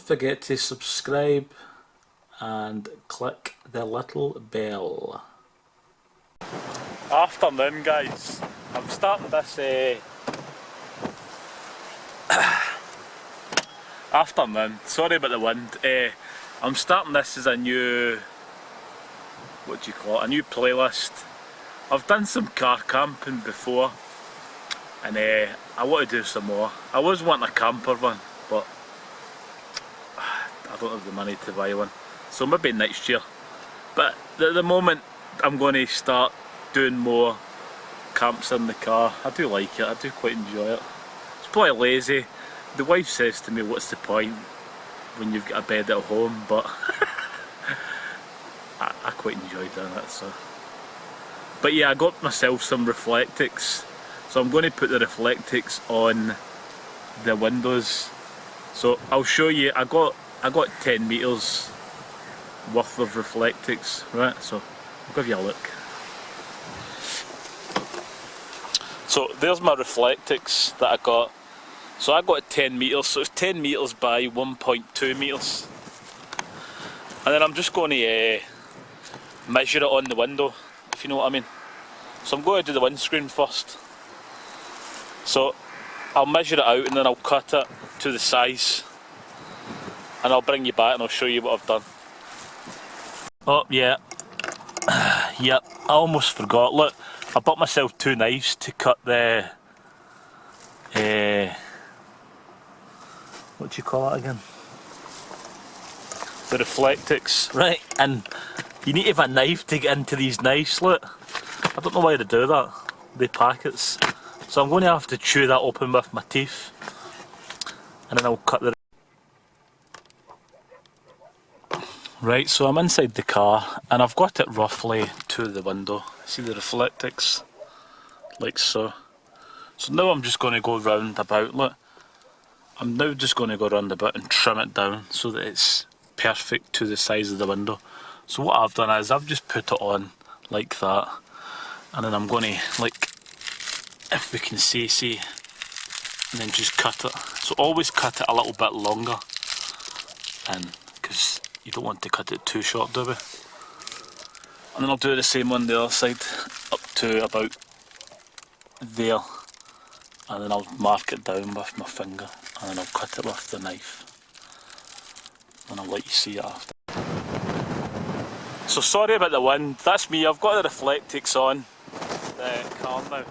forget to subscribe and click the little bell. Afternoon guys, I'm starting this afternoon, sorry about the wind. I'm starting this as a new, what do you call it, a new playlist. I've done some car camping before and I want to do some more. I was wanting a camper van, but I don't have the money to buy one, so maybe next year. But at the moment I'm going to start doing more camps in the car. I do like it, I do quite enjoy it. It's probably lazy. The wife says to me, what's the point when you've got a bed at home, but I quite enjoy doing it. So. But yeah, I got myself some Reflectix, so I'm going to put the Reflectix on the windows. So I'll show you, I got 10 meters worth of Reflectix, right? So I'll give you a look. So there's my Reflectix that I got. So I got 10 meters, so it's 10 meters by 1.2 meters. And then I'm just going to measure it on the window, if you know what I mean. So I'm going to do the windscreen first. So I'll measure it out and then I'll cut it to the size. And I'll bring you back and I'll show you what I've done. Oh yeah, yep, I almost forgot. Look, I bought myself 2 knives to cut the, what do you call it again? The Reflectix, right? And you need to have a knife to get into these knives, look. I don't know why they do that, the packets. So I'm going to have to chew that open with my teeth. And then I'll cut the... Right, so I'm inside the car and I've got it roughly to the window. See the Reflectix? Like so. So now I'm just going to go round about, look. I'm now just going to go round about and trim it down so that it's perfect to the size of the window. So what I've done is I've just put it on like that, and then I'm going to, like, if we can see, and then just cut it. So always cut it a little bit longer, and because you don't want to cut it too short, do we? And then I'll do the same on the other side, up to about there, and then I'll mark it down with my finger, and then I'll cut it with the knife, and I'll let you see it after. So sorry about the wind, that's me. I've got the Reflectix on the car now,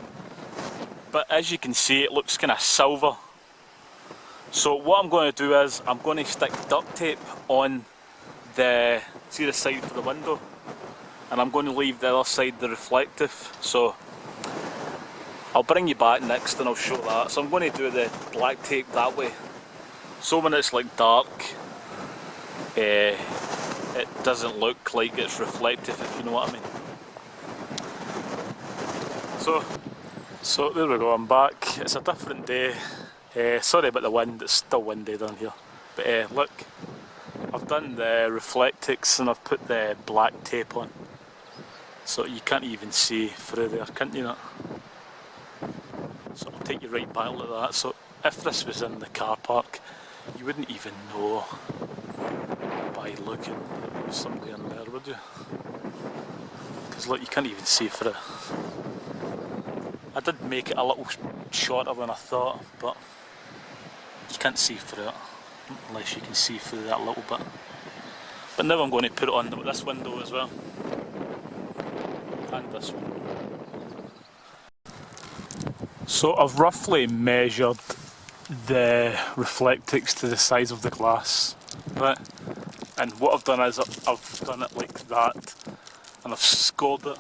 but as you can see it looks kind of silver. So what I'm going to do is I'm going to stick duct tape on the, see the side for the window, and I'm going to leave the other side the reflective. So I'll bring you back next and I'll show that. So I'm going to do the black tape that way, so when it's like dark, it doesn't look like it's reflective, if you know what I mean. So there we go, I'm back. It's a different day. Sorry about the wind, it's still windy down here. But look, I've done the Reflectix and I've put the black tape on. So you can't even see through there, can't you not? So I'll take you right back like that. So if this was in the car park, you wouldn't even know by looking that there was somebody in there, would you? Because look, you can't even see through. I did make it a little shorter than I thought, but you can't see through it unless you can see through that a little bit. But now I'm going to put it on this window as well, and this one. So I've roughly measured the Reflectix to the size of the glass, right? And what I've done is I've done it like that, and I've scored it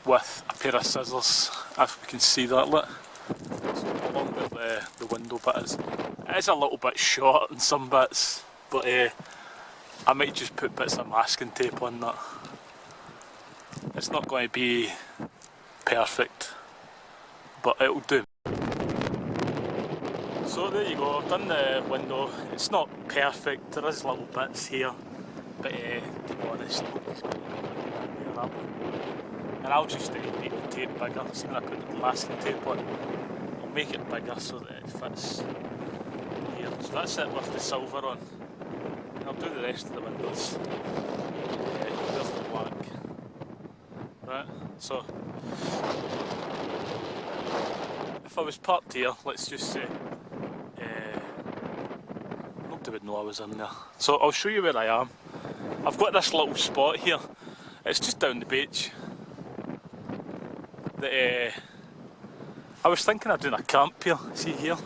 with a pair of scissors, if we can see that, look. So along where the window bit is. It is a little bit short in some bits, but I might just put bits of masking tape on that. It's not going to be perfect, but it'll do. So there you go, I've done the window. It's not perfect, there is little bits here, but to be honest, nobody's going to be that one. And I'll just make the tape bigger, so when I put the masking tape on, I'll make it bigger so that it fits here. So that's it with the silver on. I'll do the rest of the windows. There's the black. Right, so if I was parked here, let's just say, nobody would know I was in there. So I'll show you where I am. I've got this little spot here. It's just down the beach. I was thinking of doing a camp here, see here.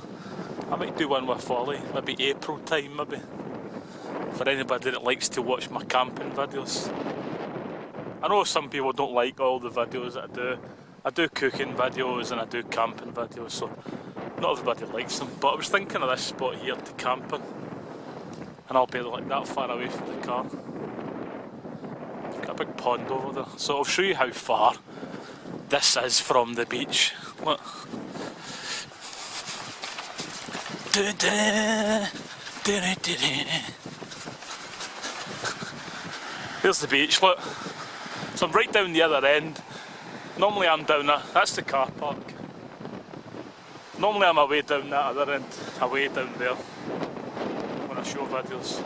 I might do one with Ollie, maybe April time maybe. For anybody that likes to watch my camping videos. I know some people don't like all the videos that I do. I do cooking videos and I do camping videos, so not everybody likes them. But I was thinking of this spot here to camp in. And I'll be like that far away from the car. Got a big pond over there. So I'll show you how far this is from the beach. Look. Here's the beach, look. So I'm right down the other end. Normally I'm down there, that's the car park. Normally I'm away down that other end, away down there, when I show videos.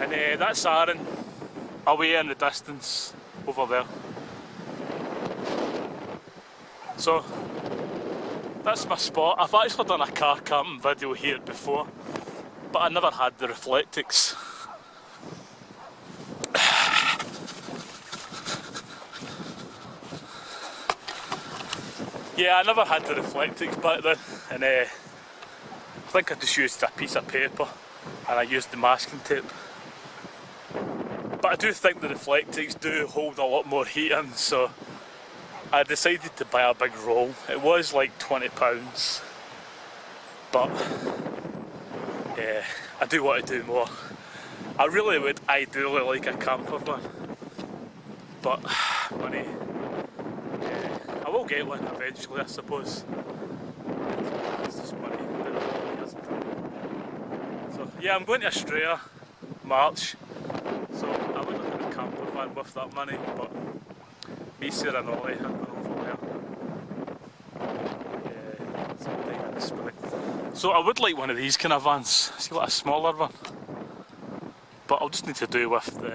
And that's Aaron, away in the distance, over there. So, that's my spot. I've actually done a car camping video here before, but I never had the Reflectix. Yeah, I never had the Reflectix back then, and I think I just used a piece of paper and I used the masking tape. But I do think the Reflectix do hold a lot more heat in, so I decided to buy a big roll. It was like £20, but yeah, I do want to do more. I really would ideally like a campervan, but money. I will get one eventually, I suppose. It's just money. So yeah, I'm going to Australia, March. So I would have got a campervan with that money, but me, Sarah and Ollie had one over there. Sometime in the spring. So I would like one of these kind of vans. See, like a smaller one. But I'll just need to do with the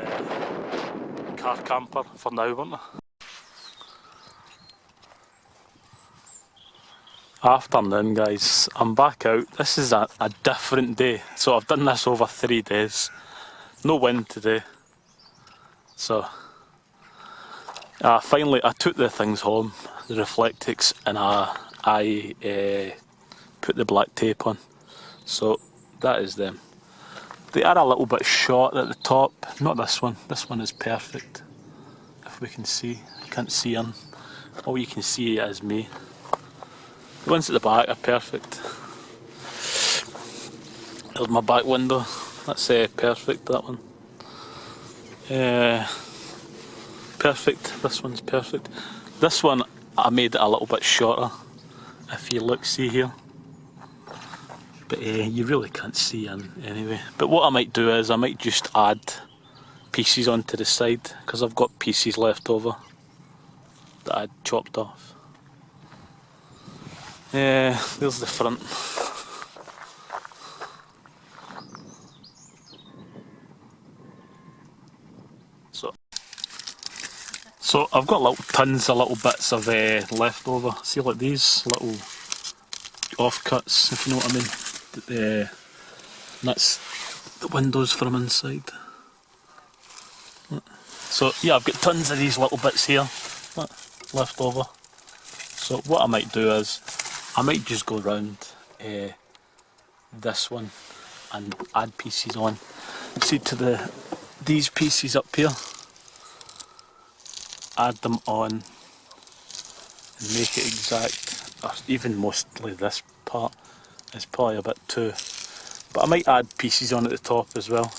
car camper for now, won't I? Afternoon guys, I'm back out. This is a different day. So I've done this over 3 days. No wind today. So finally I took the things home, the Reflectix, and I put the black tape on. So that is them. They are a little bit short at the top, not this one. This one is perfect. If we can see, you can't see them. All you can see is me. The ones at the back are perfect. There's my back window. That's perfect, that one. Perfect, this one's perfect. This one I made it a little bit shorter, if you look, see here. But you really can't see in anyway. But what I might do is I might just add pieces onto the side, because I've got pieces left over that I'd chopped off. There's the front. So I've got tons of little bits of leftover. See, like these little offcuts, if you know what I mean. That's the windows from inside. So yeah, I've got tons of these little bits here left over. So what I might do is I might just go round this one and add pieces on. See, to these pieces up here, add them on and make it exact, or even mostly this part is probably a bit too, but I might add pieces on at the top as well.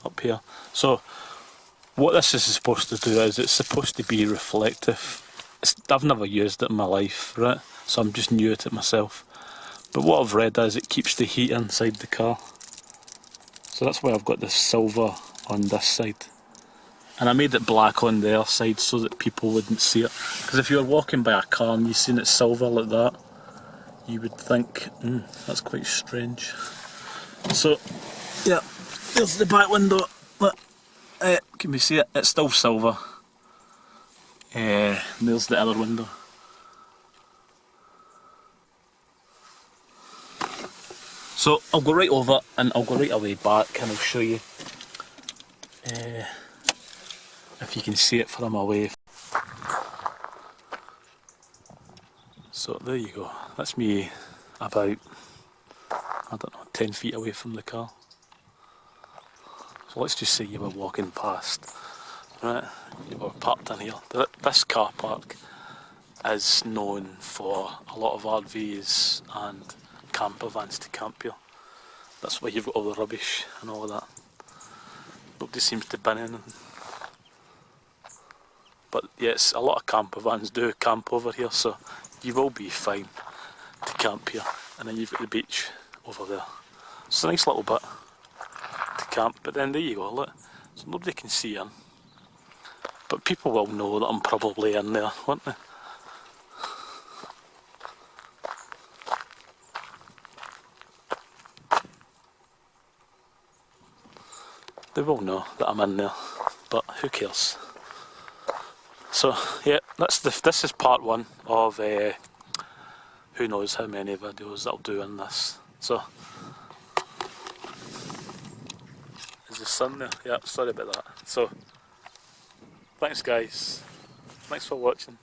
Up here. So what this is supposed to do is it's supposed to be reflective. I've never used it in my life, right? So I'm just new at it myself. But what I've read is it keeps the heat inside the car. So that's why I've got this silver on this side. And I made it black on the other side so that people wouldn't see it. Because if you were walking by a car and you seen it silver like that, you would think, that's quite strange. So, yeah, there's the back window. Look, can we see it? It's still silver. And there's the other window. So I'll go right over and I'll go right away back and I'll show you if you can see it from away. So there you go. That's me about, I don't know, 10 feet away from the car. So let's just say you were walking past. Right, you were parked in here. This car park is known for a lot of RVs and camper vans to camp here. That's why you've got all the rubbish and all of that. Nobody seems to bin anything. But yes, a lot of camper vans do camp over here, so you will be fine to camp here. And then you've got the beach over there. It's a nice little bit to camp, but then there you go, look. So nobody can see in. But people will know that I'm probably in there, won't they? They will know that I'm in there, but who cares? So yeah, this is part one of who knows how many videos I'll do in this. So is the sun there? Yeah, sorry about that. So thanks guys, thanks for watching.